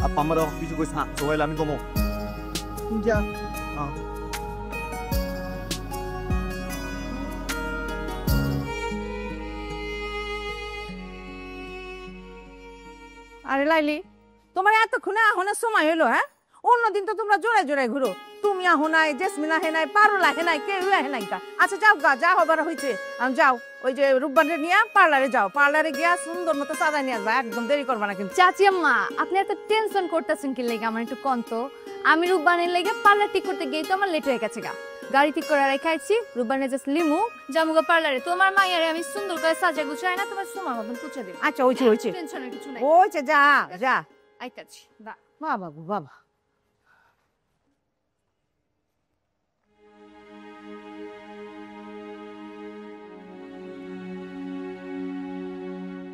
아빠 엄마랑 비주고 있어. 좋아해 라면 거 뭐. 진짜. আরে লাইলি তোমার এতক্ষণে আহনের সময় হলো হ্যাঁ অন্যদিন তো তোমরা জোড়ায় জোড়ায় ঘুরো তুমি আহ নাই জেসমিনা হে নাই পারুলা হে নাই কেউ হে নাই কা আচ্ছা যাও গা যা হবার হয়েছে যাও ওই যে রূপবানরে নিয়ে পার্লারে যাও পার্লারে গিয়া সুন্দর মতো সাজাই নিয়ে আসবা একদম দেরি করবা না কিন্তু চাচি আম্মা আপনি এত টেনশন করতেছেন কি লেগে আমার একটু কন্ত আমি রূপবানের লেগে পার্লার ঠিক করতে গিয়ে তো আমার লেট হয়ে গেছে গা গাড়ি ঠিক করে রেখাইছি রূপবানের জাস্ট লিমু জামুগা পার্লারে তোমার মাইয়ারে আমি সুন্দর করে সাজা গুছাই না তোমার সময় মতন পুছে দেব আচ্ছা হইছে হইছে টেনশনের কিছু নাই হইছে যা যা আইতাছি বা বাবা গো বাবা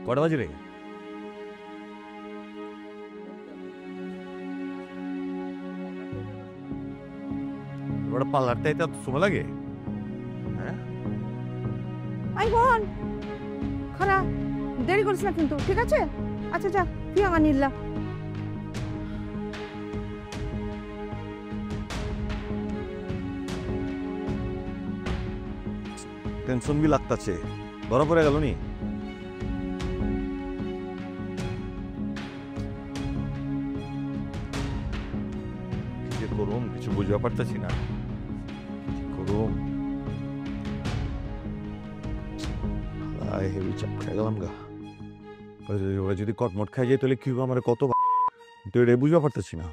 কটা বাজে রে? ওটা পার্লারটা এটা সময় লাগে? হ্যাঁ আই বোন খরা দেরি করিস না কিন্তু ঠিক আছে আচ্ছা যা তুই আমার নিল্লা টেনশন বি লাগতাছে ধরা পড়ে গেল নি কি করুম কিছু বুঝতে পারতাছি না কি করুম হেভি চাপ খেয়ে গেলাম গা ওরা যদি কটমট খাই যায় তাহলে কি আমার কত তো এটা বুঝতে পারতেছি না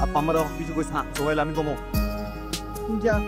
아빠 엄마랑 비주고 있어. 좋아해 라면 거 뭐. 진짜.